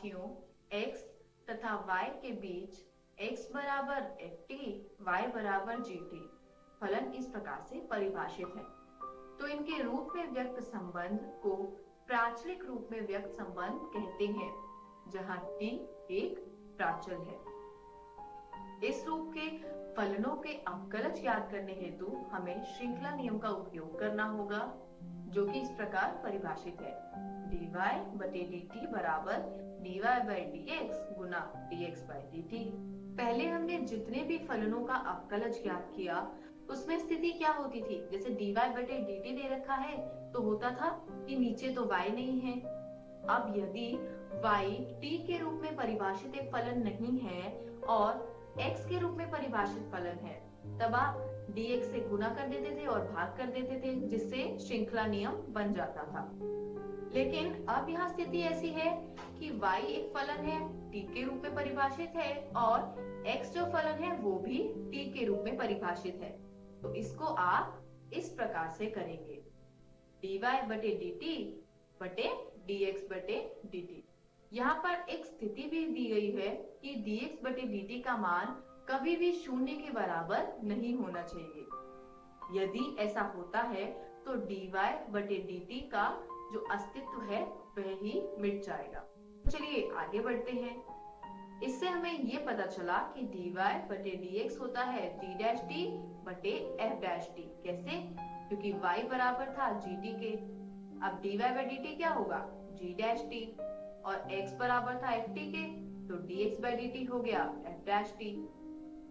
राशियों x तथा y के बीच x बराबर ft, y बराबर gt फलन इस प्रकार से परिभाषित है। तो इनके रूप में व्यक्त संबंध को प्राचलिक रूप में व्यक्त संबंध कहते हैं, जहां t एक प्राचल है। इस रूप के फलनों के अवकलज ज्ञात करने हेतु हमें श्रृंखला नियम का उपयोग करना होगा, जो कि इस प्रकार परिभाषित है। dy बटे dt बराबर dy by dx Guna dx by dt। पहले हमने जितने भी फलनों का अवकलज ज्ञात किया उसमें स्थिति क्या होती थी, जैसे dy बटे dt दे रखा है तो होता था कि नीचे तो y नहीं है। अब यदि y t के रूप में परिभाषित एक फलन नहीं है और x के रूप में परिभाषित फलन है, तब आप dx से गुना कर देते थे और भाग कर देते थे, जिससे श्रृंखला नियम बन जाता था। लेकिन अब यहाँ स्थिति ऐसी है कि y एक फलन है, t के रूप में परिभाषित है और x जो फलन है वो भी t के रूप में परिभाषित है। तो इसको आप इस प्रकार से करेंगे, dy बटे dt बटे dx बटे dt। यहाँ पर एक स्थिति भी दी गई है कि dx बटे dt का मान कभी भी शून्य के बराबर नहीं होना चाहिए। यदि ऐसा होता है तो dy बटे dt का जो अस्तित्व है वह ही मिट जाएगा। चलिए आगे बढ़ते हैं। इससे हमें ये पता चला कि dy बटे dx होता है d डैश t बटे f डैश t। कैसे? क्योंकि y बराबर था gt के। अब dy बाई dt क्या होगा? g डैश t और x बराबर था ft के, तो dx बाई dt हो गया f डैश t।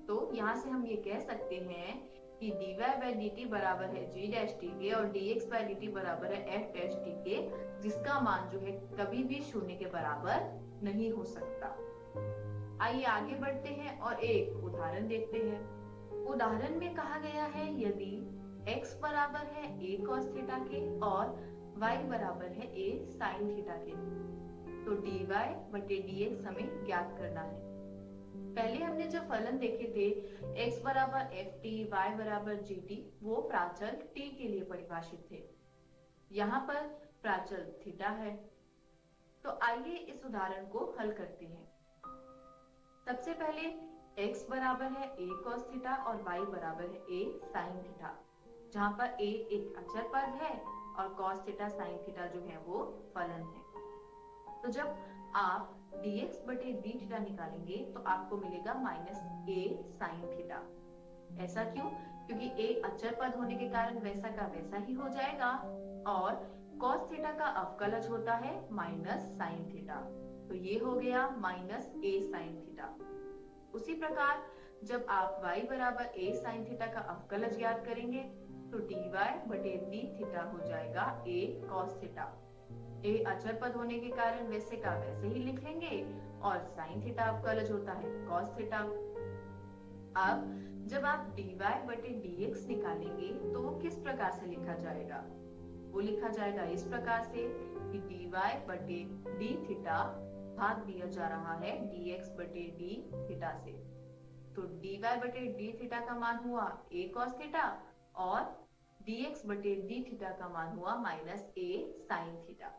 तो यहाँ से हम ये कह सकते हैं कि dy बाई dt बराबर है g डैश t के और dx बाई dt बराबर है f डैश t के, जिसका मान जो है कभी भी शून्य के बराबर नहीं हो सकता। आइए आगे बढ़ते हैं और एक उदाहरण देखते हैं। उदाहरण में कहा गया है यदि x बराबर है a cos थीटा के और y बराबर है a sin थीटा के, तो dy बटे dx हमें ज्ञात करना है। पहले हमने जो फलन देखे थे x बराबर ft, y बराबर gt, वो प्राचल t के लिए परिभाषित थे। यहाँ पर प्राचल थीटा है। तो आइए इस उदाहरण को हल करते हैं। सबसे पहले x बराबर है a cos थीटा और y बराबर है a sin थीटा, जहाँ पर a एक अचर पद है और cos थीटा sin थीटा जो है वो फलन है। तो जब आप dx बटे d थीटा निकालेंगे तो आपको मिलेगा माइनस a sin थीटा। ऐसा क्यों? क्योंकि a अचर पद होने के कारण वैसा का वैसा ही हो जाएगा और cos थीटा का अवकलज होता है माइनस sin थीटा, तो ये हो गया माइनस a sin थीटा। उसी प्रकार जब आप y बराबर a sin थीटा का अवकलज ज्ञात करेंगे तो dy बटे d थीटा हो जाएगा a cos थीटा। a अचर पद होने के कारण वैसे का वैसे ही लिख लेंगे और sin थीटा अवकलज होता है cos थीटा। अब जब आप dy बटे dx निकालेंगे तो वो किस प्रकार से लिखा जाएगा? वो लिखा जाएगा इस प्रकार से कि dy बटे d थीटा भाग दिया जा रहा है dx बटे d थीटा से। तो dy बटे d थीटा का मान हुआ a cos थीटा और dx बटे d थीटा का मान हुआ माइनस a sin थीटा।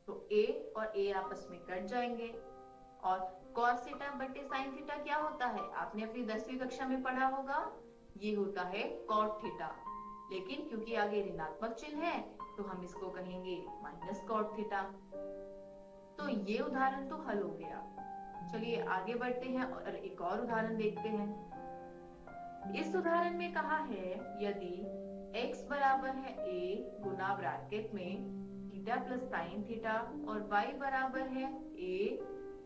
तो a और a आपस में कट जाएंगे और cos थीटा बटे sin थीटा क्या होता है? आपने अपनी 10वीं कक्षा में पढ़ा होगा, ये होता है cot थीटा। लेकिन क्योंकि आगे ऋणात्मक चिन्ह है तो हम इसको कहेंगे माइनस cot थीटा। तो ये उदाहरण तो हल हो गया। चलिए आगे बढ़ते हैं और एक और उदाहरण देखते हैं। इस उदाहरण में कहा है यदि x बराबर है a गुना ब्रैकेट में थीटा प्लस साइन थीटा और y बराबर है a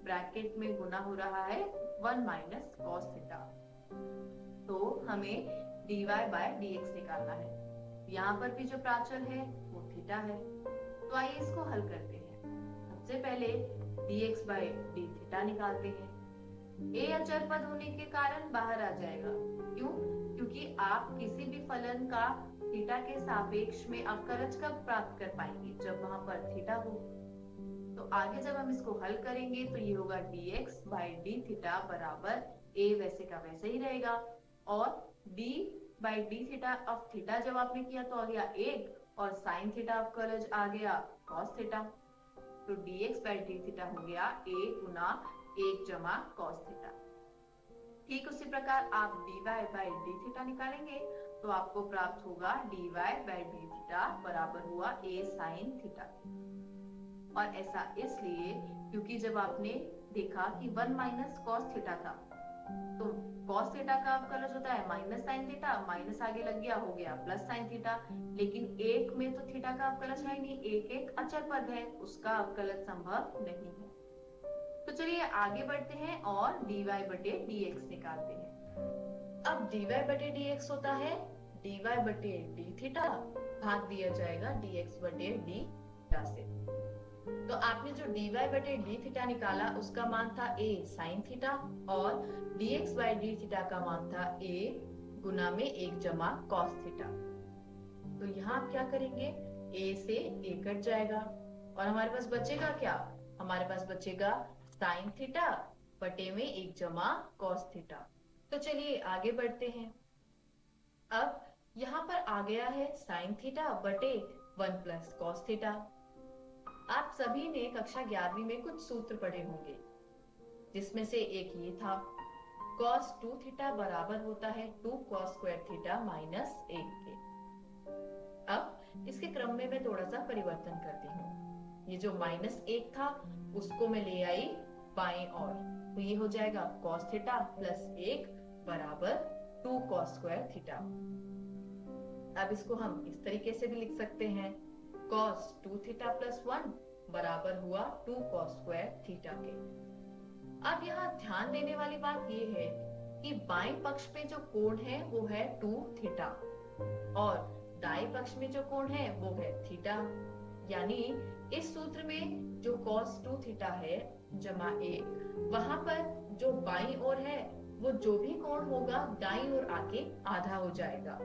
ब्रैकेट में गुना हो रहा है 1 माइनस cos थीटा, तो हमें dy बाय dx निकालना है। यहाँ पर भी जो प्राचल है वो थीटा है। तो आइए इसको हल करते हैं। सबसे पहले dx बाय d थीटा निकालते हैं। a अचर पद होने के कारण बाहर आ जाएगा। क्यों? क्योंकि आप किसी भी फलन का थीटा के सापेक्ष में अवकलज कब प्राप्त कर पाएंगे? जब वहां पर थीटा हो। तो आगे जब हम इसको हल करेंगे तो ये होगा dx बाय d थीटा बराबर a वैसे का वैसे ही रहेगा और d by d theta of theta जब आपने किया तो आ गया 1 और साइन थीटा अवकलज आ गया cos थीटा। तो dx बाई डी थीटा हो गया a गुना 1 जमा cos थीटा। ठीक उसी प्रकार आप dy बाई डी थीटा निकालेंगे तो आपको प्राप्त होगा dy बाई डी थीटा बराबर हुआ a sin थीटा। और ऐसा इसलिए क्योंकि जब आपने देखा कि 1 माइनस कॉस थीटा था, तो कॉस थीटा का अवकलज होता है माइनस साइन थीटा, माइनस आगे लग गया हो गया प्लस साइन थीटा। लेकिन एक में तो थीटा का अवकलज है नहीं, एक अचर पद है, उसका अवकलज संभव नहीं है। तो चलिए आगे बढ़ते हैं और dy बटे dx निकालते हैं। अब dy बटे dx होता है dy बटे डी थीटा भाग दिया जाएगा dx बटे डी थीटा से। तो आपने जो dy बटे डी थीटा निकाला उसका मान था a sin थीटा और dx बाई डी थीटा का मान था a गुना में 1 जमा cos थीटा। तो यहाँ आप क्या करेंगे, a से a कट जाएगा और हमारे पास बचेगा क्या, हमारे पास बचेगा sin थीटा बटे में 1 जमा cos थीटा। तो चलिए आगे बढ़ते हैं। अब यहाँ पर आ गया है sin थीटा बटे 1 प्लस cos थीटा। आप सभी ने कक्षा 11वीं में कुछ सूत्र पढ़े होंगे, जिसमें से एक ये था cos 2 थीटा बराबर होता है 2 cos स्क्वायर थीटा माइनस 1 के। अब इसके क्रम में मैं थोड़ा सा परिवर्तन करती हूँ। ये जो माइनस 1 था उसको मैं ले आई बाएं ओर, तो ये हो जाएगा cos थीटा प्लस 1 बराबर 2 cos स्क्वायर थीटा। अब इसको हम इस तरीके से भी लिख सकते हैं cos 2 थीटा प्लस 1 बराबर हुआ 2 cos स्क्वायर थीटा के। अब यहाँ ध्यान देने वाली बात ये है कि बाएं पक्ष में जो कोण है वो है 2 थीटा और दाएं पक्ष में जो कोण है वो है थीटा। यानी इस सूत्र में जो cos 2 थीटा है जमा 1, वहां पर जो बाईं ओर है वो जो भी कोण होगा दाईं ओर आके आधा हो जाएगा।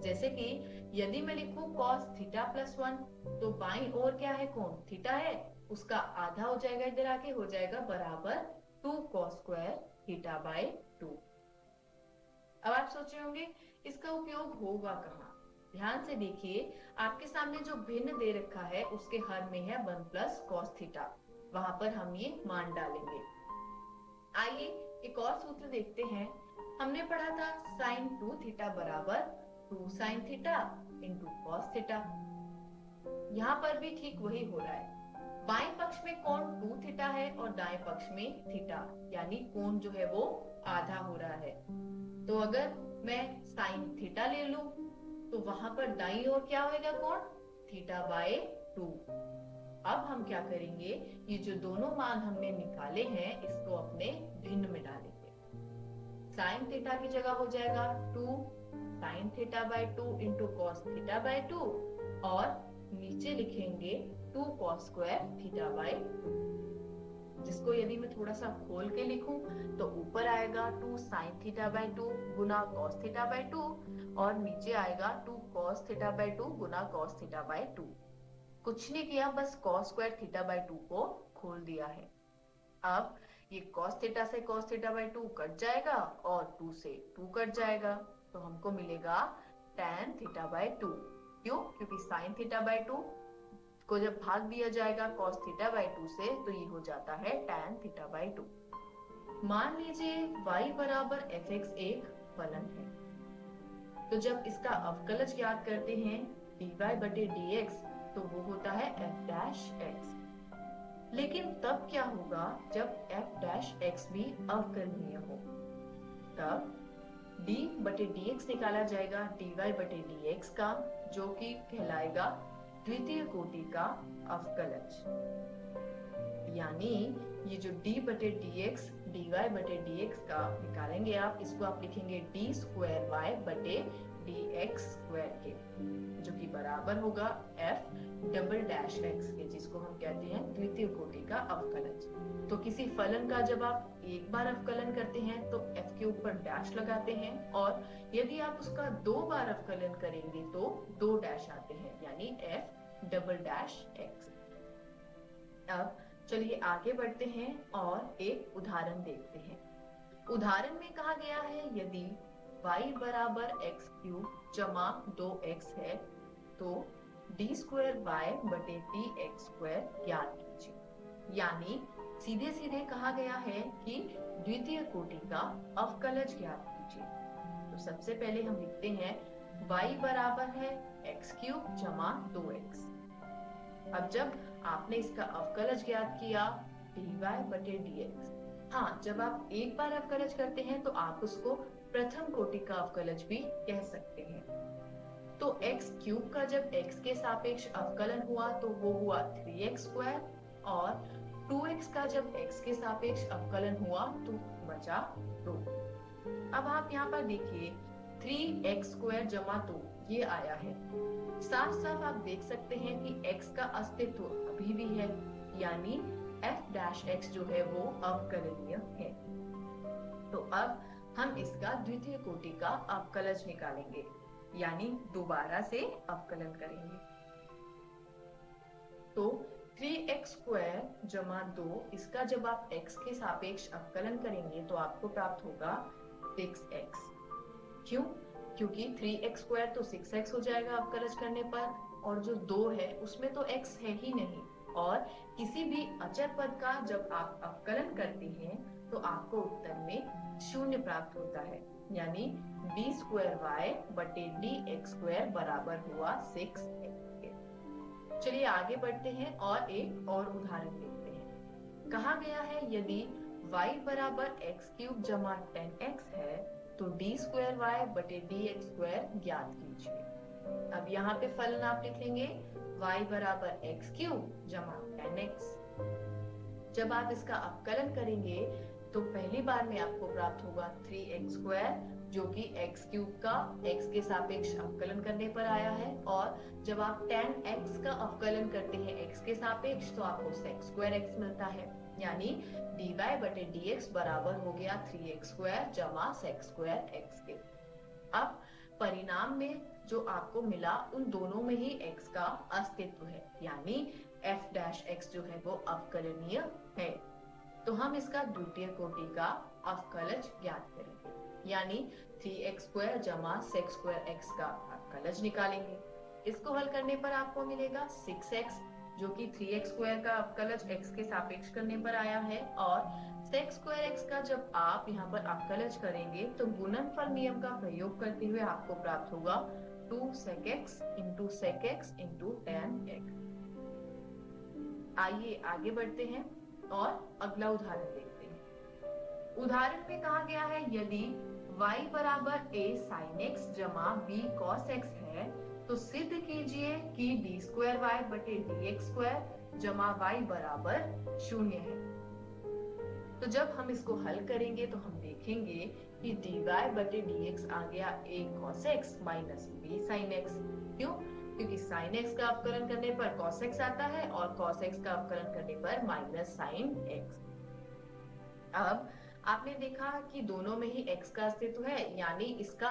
जैसे कि यदि मैं लिखूं cos थीटा प्लस 1 तो बाईं ओर क्या है, कोण थीटा है, उसका आधा हो जाएगा इधर आके, हो जाएगा बराबर 2 cos स्क्वायर थीटा बाई 2। अब आप सोच रहे होंगे इसका उपयोग होगा कहाँ। ध्यान से देखिए, आपके सामने जो भिन्न दे रखा है उसके हर में है 1 प्लस cos थीटा, वहां पर हम ये मान डालेंगे। आइए एक और सूत्र देखते हैं। हमने पढ़ा था sin 2 थीटा बराबर 2 sin theta into cos theta. यहाँ पर भी ठीक वही हो रहा है। बाएं पक्ष में कोण 2 थीटा है और दाएं पक्ष में थीटा, यानी कोण जो है वो आधा हो रहा है। तो अगर मैं sin थीटा ले लूं तो वहां पर दाईं ओर क्या होगा, कोण थीटा बाय 2। अब हम क्या करेंगे, ये जो दोनों मान हमने निकाले हैं इसको अपने भिन्न में डालेंगे। sin थीटा की जगह हो जाएगा 2 sin theta by 2 into cos theta by 2 और नीचे लिखेंगे 2 cos स्क्वायर थीटा बाय 2, जिसको यदि मैं थोड़ा सा खोल के लिखूं तो ऊपर आएगा 2 sin theta by 2 Guna cos theta by 2 और नीचे आएगा 2 cos theta by 2 Guna cos theta by 2। कुछ नहीं किया, बस cos स्क्वायर थीटा बाय 2 को खोल दिया है। अब ये cos थीटा से cos थीटा बाय 2 कट जाएगा और 2 से 2 कट जाएगा, तो हमको मिलेगा tan थीटा बाय 2। क्यों? क्योंकि sin थीटा बाय 2 को जब भाग दिया जाएगा cos थीटा बाय 2 से तो ये हो जाता है tan थीटा बाय 2। मान लीजिए y बराबर fx एक फलन है, तो जब इसका अवकलज ज्ञात करते हैं dy बटे dx तो वो होता है f डैश x। लेकिन तब क्या होगा जब f डैश x भी अवकलनीय हो, तब d बटे dx निकाला जाएगा dy बटे dx का, जो कि कहलाएगा द्वितीय कोटि का अवकलज। यानी ये जो d बटे dx dy बटे dx का निकालेंगे आप, इसको आप लिखेंगे d स्क्वायर y बटे dx स्क्वायर के, जो कि बराबर होगा f डबल डैश x के, जिसको हम कहते हैं द्वितीय कोटि का अवकलज। तो किसी फलन का जब आप एक बार अवकलन करते हैं तो f के ऊपर डैश लगाते हैं, और यदि आप उसका 2 बार अवकलन करेंगे तो 2 डैश आते हैं, यानी f डबल डैश x। अब चलिए आगे बढ़ते हैं और एक उदाहरण देखते हैं। उदाहरण में कहा गया है यदि y बराबर x क्यूब जमा 2x है तो d स्क्वायर y बटे dx स्क्वायर ज्ञात कीजिए। कीजिए। यानी सीधे सीधे कहा गया है कि द्वितीय कोटि का अवकलज ज्ञात कीजिए। तो सबसे पहले हम लिखते हैं y बराबर है x क्यूब जमा 2x। अब जब आपने इसका अवकलज ज्ञात किया dy बटे dx, हाँ, जब आप एक बार अवकलज करते हैं तो आप उसको प्रथम कोटि का अवकलज भी कह सकते हैं। तो x क्यूब का जब x के सापेक्ष अवकलन हुआ तो वो हुआ 3x स्क्वायर, और 2x का जब x के सापेक्ष अवकलन हुआ तो बचा 2। अब आप यहाँ पर देखिए 3x स्क्वायर जमा 2 ये आया है। साफ साफ आप देख सकते हैं कि x का अस्तित्व अभी भी है, यानी f डैश x जो है वो अवकलनीय है। तो अब हम इसका द्वितीय कोटि का अवकलज निकालेंगे, यानी दोबारा से अवकलन करेंगे। तो 3x स्क्वायर जमा 2 इसका जब आप x के सापेक्ष अवकलन करेंगे तो आपको प्राप्त होगा 6x। क्यों? क्योंकि 3x स्क्वायर तो 6x हो जाएगा अवकलज करने पर, और जो 2 है उसमें तो x है ही नहीं। और किसी भी अचर पद का जब आप अवकलन करते हैं तो आपको उत्तर में 0 प्राप्त होता है, यानी d स्क्वायर y बटे dx स्क्वायर बराबर हुआ 6x। चलिए आगे बढ़ते हैं और एक और उदाहरण देखते हैं। कहा गया है यदि y बराबर x क्यूब जमा 10x है तो d स्क्वायर y बटे dx स्क्वायर ज्ञात कीजिए। अब यहाँ पे फलन आप लिखेंगे y बराबर x क्यूब जमा 10x। जब आप इसका अवकलन करेंगे तो पहली बार में आपको प्राप्त होगा 3x स्क्वायर, जो कि x क्यूब का x के सापेक्ष अवकलन करने पर आया है, और जब आप 10x का अवकलन करते हैं x के सापेक्ष तो आपको sec स्क्वायर x मिलता है, यानी dy बटे dx बराबर हो गया 3x स्क्वायर जमा sec स्क्वायर x के। अब परिणाम में जो आपको मिला उन दोनों में ही x का अस्तित्व है, यानी f डैश x जो है वो अवकलनीय है। तो हम इसका द्वितीय कोटि का अवकलज ज्ञात करेंगे, यानी 3x स्क्वायर जमा sec स्क्वायर x का अवकलज निकालेंगे। इसको हल करने पर आपको मिलेगा 6x, जो कि 3x स्क्वायर का अवकलज x के सापेक्ष करने पर आया है, और sec स्क्वायर x का जब आप यहाँ पर अवकलज करेंगे तो गुणनफल नियम का प्रयोग करते हुए आपको प्राप्त होगा 2 sec x into sec x into tan x। आइए आगे बढ़ते हैं और अगला उदाहरण देखते हैं। उदाहरण में कहा गया है यदि y बराबर a sin x जमा b cos x है तो सिद्ध कीजिए कि d स्क्वायर y बटे dx स्क्वायर जमा y बराबर 0 है। तो जब हम इसको हल करेंगे तो हम देखेंगे कि dy बटे dx आ गया a cos x minus b sin x। क्यों? क्योंकि sin x का अवकलन करने पर cos x आता है और cos x का अवकलन करने पर माइनस sin x। अब आपने देखा कि दोनों में ही x का अस्तित्व है, यानी इसका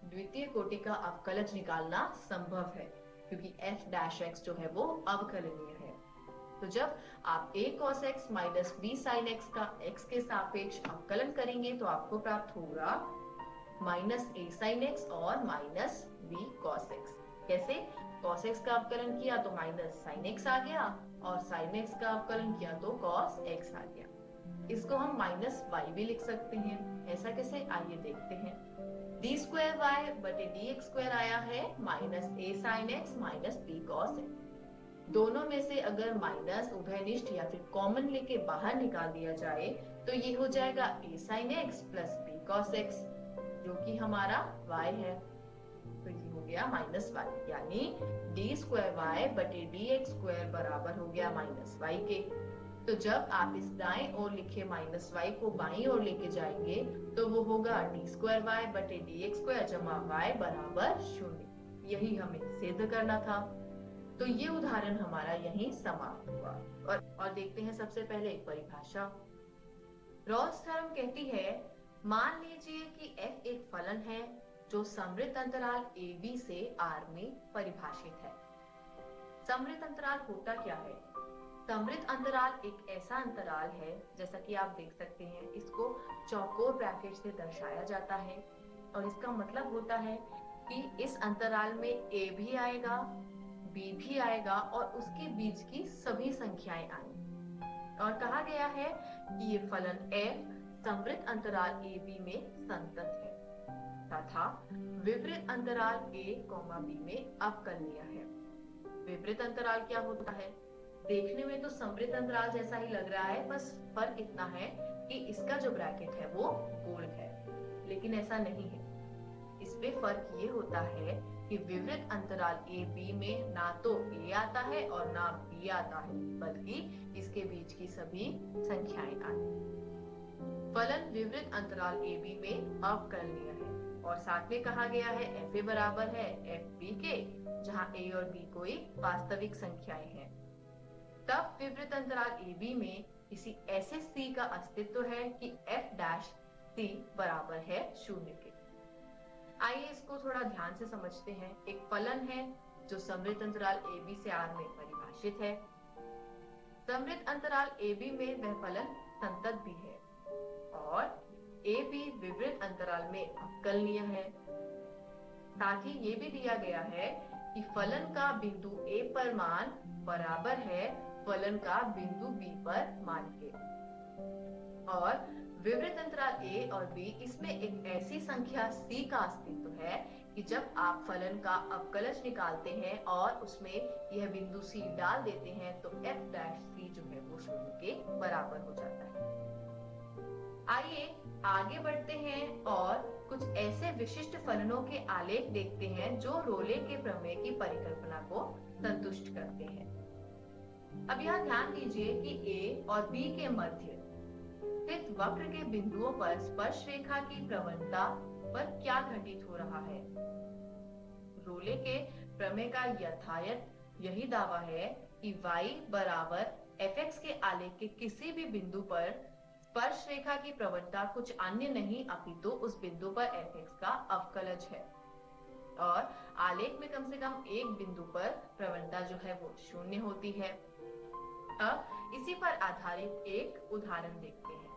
द्वितीय कोटि का अवकलज निकालना संभव है, क्योंकि f डैश x जो है वो अवकलनीय है। तो जब आप a cos x minus b sin x का x के सापेक्ष अवकलन करेंगे तो आपको प्राप्त होगा माइनस a sin x और माइनस b cos x। कैसे? cos x का अवकलन किया तो माइनस sin x आ गया, और sin x का अवकलन किया तो cos x आ गया। इसको हम माइनस y भी लिख सकते हैं। ऐसा कैसे? आइए देखते हैं। d स्क्वायर y बटे dx स्क्वायर आया है minus a sin x minus b cos x। दोनों में से अगर माइनस उभयनिष्ठ या फिर कॉमन लेके बाहर निकाल दिया जाए तो ये हो जाएगा a sin x plus b cos x, जो कि हमारा y है। तो ये हो गया माइनस y, यानी d स्क्वायर y बटे dx स्क्वायर बराबर हो गया माइनस y के। तो जब आप इस दाएं ओर लिखे माइनस y को बाईं ओर लेके जाएंगे तो वो होगा d स्क्वायर y बटे dx स्क्वायर जमा y बराबर 0। यही हमें सिद्ध करना था। तो ये उदाहरण हमारा यहीं समाप्त हुआ। और देखते हैं सबसे पहले एक परिभाषा। रॉल्स थ्योरम कहती है, मान लीजिए कि f एक फलन है जो समवृत्त अंतराल ab से r में परिभाषित है। समवृत्त अंतराल होता क्या है? समवृत्त अंतराल एक ऐसा अंतराल है, जैसा कि आप देख सकते हैं, इसको चौकोर ब्रैकेट से दर्शाया जाता है, और इसका मतलब होता है कि इस अंतराल में a भी आएगा, b भी आएगा और उसके बीच की सभी संख्याएं आएंगी। और कहा गया है कि ये फलन f समवृत्त अंतराल AB में संतत है तथा विपरीत अंतराल a, b में अवकलनीय है। विपरीत अंतराल क्या होता है? देखने में तो समवृत्त अंतराल जैसा ही लग रहा है, बस फर्क इतना है कि इसका जो ब्रैकेट है वो गोल है, लेकिन ऐसा नहीं है। इसमें फर्क ये होता है कि विपरीत अंतराल ए बी में ना तो a आता है और ना b आता है, बल्कि इसके बीच की सभी संख्याएं आती हैं। फलन विपरीत अंतराल ए बी में अवकलनीय है और साथ में कहा गया है fa बराबर है fb के, जहां a और b कोई वास्तविक संख्याएं हैं। तब विपरीत अंतराल ए बी में किसी ऐसे c का अस्तित्व है कि f डैश c बराबर है 0 के। आइए इसको थोड़ा ध्यान से समझते हैं। एक फलन है जो समवृत्त अंतराल ए बी से r में परिभाषित है। समवृत्त अंतराल ए बी में वह फलन संतत भी है और ए बी विपरीत अंतराल में अवकलनीय है। साथ ही ये भी दिया गया है कि फलन का बिंदु a पर मान बराबर है फलन का बिंदु b पर मान के, और विपरीत अंतराल a और b इसमें एक ऐसी संख्या c का अस्तित्व है कि जब आप फलन का अवकलज निकालते हैं और उसमें यह बिंदु c डाल देते हैं तो f डैश c जो है वो 0 के बराबर हो जाता है। आइए आगे बढ़ते हैं और कुछ ऐसे विशिष्ट फलनों के आलेख देखते हैं जो रोले के प्रमेय की परिकल्पना को संतुष्ट करते हैं। अब यहाँ ध्यान दीजिए कि a और b के मध्य स्थित वक्र के बिंदुओं पर स्पर्श रेखा की प्रवणता पर क्या घटित हो रहा है। रोले के प्रमेय का यथायथ यही दावा है कि y बराबर fx के आलेख के किसी भी बिंदु पर स्पर्श रेखा की प्रवणता कुछ अन्य नहीं अपितु उस बिंदु पर fx का अवकलज है, और आलेख में कम से कम एक बिंदु पर प्रवणता जो है वो 0 होती है। अब इसी पर आधारित एक उदाहरण देखते हैं।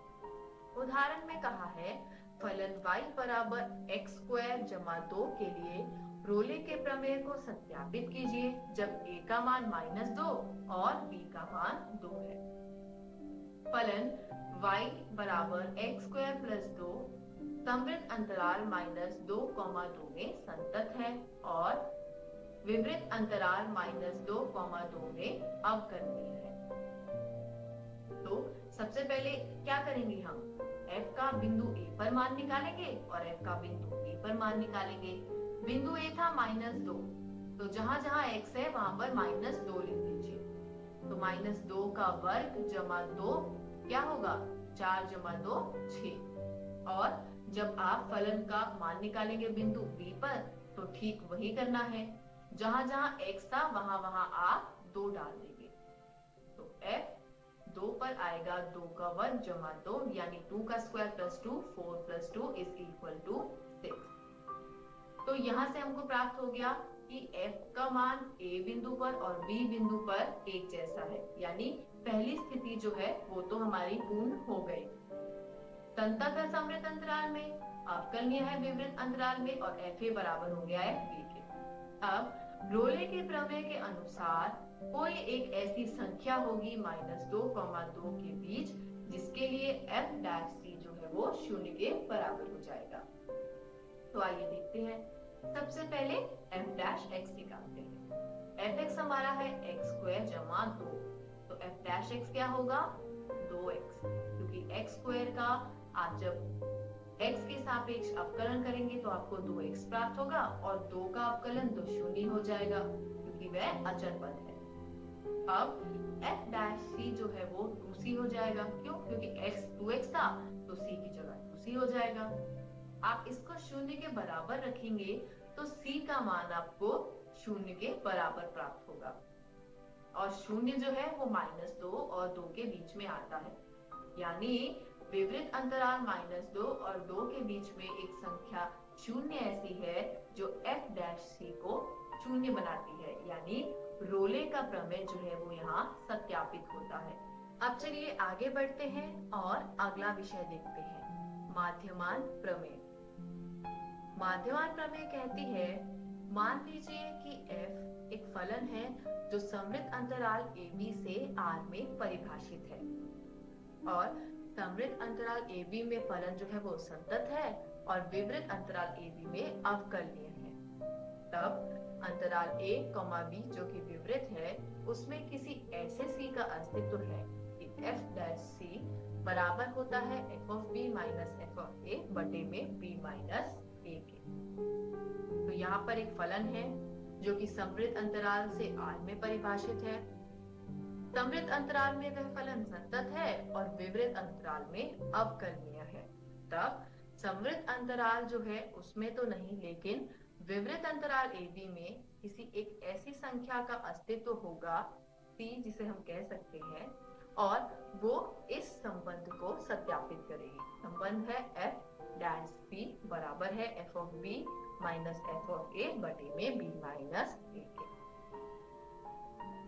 उदाहरण में कहा है फलन y बराबर x² जमा 2 के लिए रोले के प्रमेय को सत्यापित कीजिए जब a का मान -2 और b का मान 2 है। फलन y बराबर x² प्लस 2 समवृत्त अंतराल -2, 2 में संतत है और विपरीत अंतराल -2, 2 में अवकलनीय है। तो सबसे पहले क्या करेंगे, हम f का बिंदु a पर मान निकालेंगे और f का बिंदु b पर मान निकालेंगे। बिंदु a था -2, तो जहां जहां x है वहां पर -2 लिख लीजिए। तो -2 का वर्ग जमा 2 क्या होगा, 4 जमा 2 6। और जब आप फलन का मान निकालेंगे बिंदु b पर तो ठीक वही करना है, जहां जहां x था वहां वहां आप 2 डाल देंगे। तो f 2 पर आएगा 2 का वर्ग जमा 2 यानी 2 का square plus 2, 4 plus 2 is equal to 6। तो यहाँ से हमको प्राप्त हो गया कि f का मान a बिंदु पर और b बिंदु पर एक जैसा है, यानी पहली स्थिति जो है वो तो हमारी पूर्ण हो गई। संतत है समवृत्त अंतराल में, अवकलनीय है विपरीत अंतराल में और fa बराबर हो गया है b के। अब रोले के प्रमेय के अनुसार कोई एक ऐसी संख्या होगी -2, 2 के बीच जिसके लिए f डैश c जो है वो 0 के बराबर हो जाएगा। तो आइए देखते हैं। सबसे पहले f डैश x निकालते हैं। fx हमारा है x² जमा 2, तो f डैश x क्या होगा, 2x, क्योंकि x² का आप जब x के सापेक्ष अवकलन करेंगे तो आपको 2x प्राप्त होगा और 2 का अवकलन तो 0 हो जाएगा क्योंकि वह अचर पद है। अब f डैश c जो है वो 2c हो जाएगा, क्यों, क्योंकि x 2x था तो c की जगह 2c हो जाएगा। आप इसको 0 के बराबर रखेंगे तो c का मान आपको 0 के बराबर प्राप्त होगा, और 0 जो है वो -2 और 2 के बीच में आता है, यानी विपरीत अंतराल -2 और 2 के बीच में एक संख्या 0 ऐसी है जो f डैश c को 0 बनाती है, यानी रोले का प्रमेय जो है वो यहाँ सत्यापित होता है। अब चलिए आगे बढ़ते हैं और अगला विषय देखते हैं, माध्यमान प्रमेय। माध्यमान प्रमेय कहती है मान लीजिए कि f एक फलन है जो समवृत्त अंतराल AB से R में परिभाषित है और समवृत्त अंतराल AB में फलन जो है वो संतत है और विवृत अंतराल AB में अवकलनीय है। तब अंतराल A, B जो कि विवृत है उसमें किसी ऐसे C का अस्तित्व है कि f' बराबर होता है f(b - f(a) बटे में b - a के। तो यहाँ पर एक फलन है जो कि समवृत्त अंतराल से R में परिभाषित है। समवृत्त अंतराल में वह फलन संतत है और विवृत अंतराल में अवकलनीय है। तब समवृत्त अंतराल जो है उसमें तो नहीं, लेकिन विवृत अंतराल AB में किसी एक ऐसी संख्या का अस्तित्व होगा C, जिसे हम कह सकते हैं, और वो इस संबंध को सत्यापित करेगी। संबंध है f' बराबर है f(b - f(a) बटे में b - a के।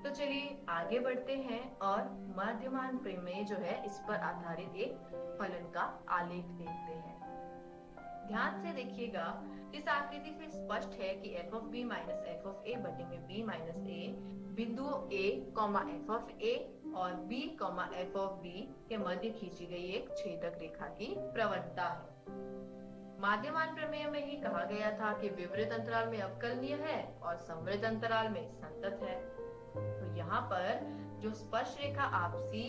तो चलिए आगे बढ़ते हैं और मध्यमान प्रमेय जो है इस पर आधारित एक फलन का आलेख देखते हैं। ध्यान से देखिएगा, इस आकृति से स्पष्ट है कि f(b - f(a) बटे में b - a बिंदुओं a, f(a) और b, f(b) के मध्य खींची गई एक छेदक रेखा की प्रवणता है। माध्यमान प्रमेय में ही कहा गया था कि विवृत अंतराल में अवकलनीय है और समवृत्त अंतराल में संतत है। तो यहाँ पर जो स्पर्श रेखा आप C,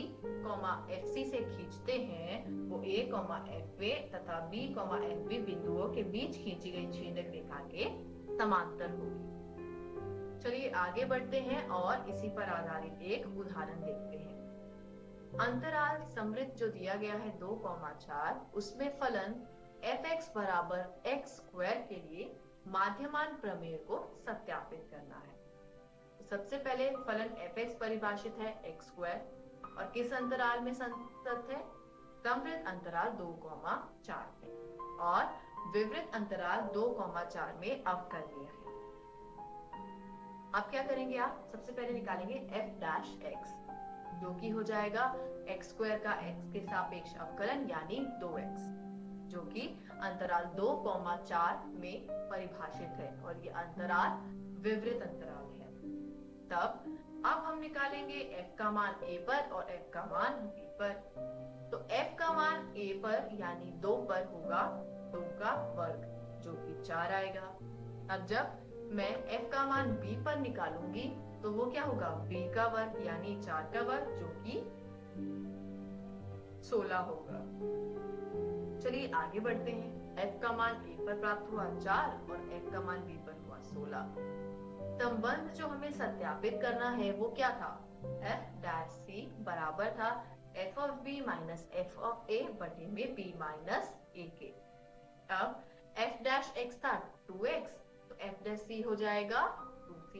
FC से खींचते हैं वो A, FA तथा B, FB बिंदुओं के बीच खींची गई छेदक रेखा के समांतर होगी। चलिए आगे बढ़ते हैं और इसी पर आधारित एक उदाहरण देखते हैं। अंतराल समवृत्त जो दिया गया है 2, 4, उसमें फलन fx बराबर x² के लिए माध्यमान प्रमेय को सत्यापित करना है। सबसे पहले फलन fx परिभाषित है x² और किस अंतराल में संतत है? समवृत्त अंतराल 2, 4 में और विवृत अंतराल 2, 4 में अवकलनीय है। अब क्या करेंगे आप? सबसे पहले निकालेंगे f' जो कि हो जाएगा x² का x के सापेक्ष अवकलन यानी 2x, जो कि अंतराल 2, 4 में परिभाषित है और ये अंतराल विवृत अंतराल है। तब अब हम निकालेंगे f का मान a पर और f का मान b पर। तो f का मान a पर यानी 2 पर होगा 2 का वर्ग जो कि 4 आएगा। अब जब मैं f का मान b पर निकालूंगी तो वो क्या होगा? b का वर्ग यानी 4 का वर्ग जो कि 16 होगा। चलिए आगे बढ़ते हैं। f का मान a पर प्राप्त हुआ 4 और f का मान b पर हुआ 16। संबंध जो हमें सत्यापित करना है वो क्या था? f' बराबर था f(b - f(a) बटे में b - a के। अब f' था 2x तो f' हो जाएगा 2c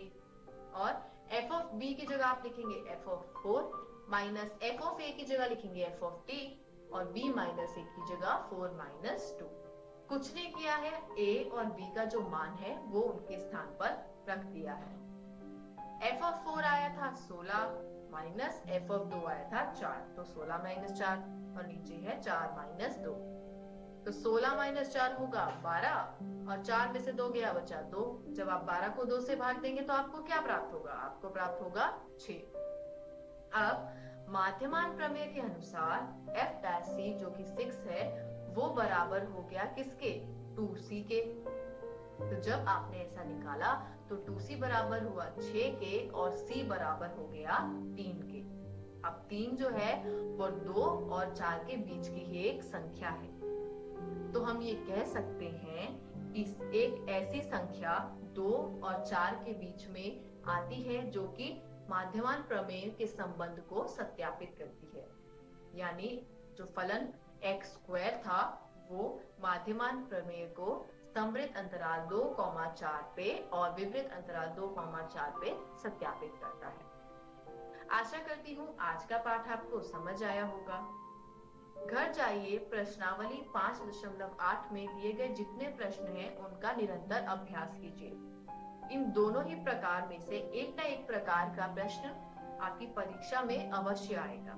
और f(b) की जगह आप लिखेंगे f(4) माइनस f(a) की जगह लिखेंगे f(t) और b - a की जगह 4 - 2। कुछ नहीं किया है, a और b का जो मान है वो उनके स्थान पर रख दिया है। f(4) आया था 16 माइनस f(2) आया था 4, तो 16 - 4 और नीचे है 4 - 2, तो 16 - 4 होगा 12 और 4 में से 2 गया बचा 2। जब आप 12 को 2 से भाग देंगे तो आपको क्या प्राप्त होगा? आपको प्राप्त होगा 6। अब माध्यमान प्रमेय के अनुसार f' जो कि 6 है वो बराबर हो गया किसके? 2c के। तो जब आपने ऐसा निकाला तो 2c बराबर हुआ 6 के और c बराबर हो गया 3 के। अब 3 जो है वो 2 और 4 के बीच की ही एक संख्या है, तो हम ये कह सकते हैं कि एक ऐसी संख्या 2 और 4 के बीच में आती है जो कि माध्यमान प्रमेय के संबंध को सत्यापित करती है। यानी जो फलन x² था वो माध्यमान प्रमेय को समवृत्त अंतराल 2, 4 पे और विवृत अंतराल 2, 4 पे सत्यापित करता है। आशा करती हूँ आज का पाठ आपको समझ आया होगा। घर जाइए प्रश्नावली 5.8 में दिए गए जितने प्रश्न हैं उनका निरंतर अभ्यास कीजिए। इन दोनों ही प्रकार में से एक न एक प्रकार का प्रश्न आपकी परीक्षा में अवश्य आएगा।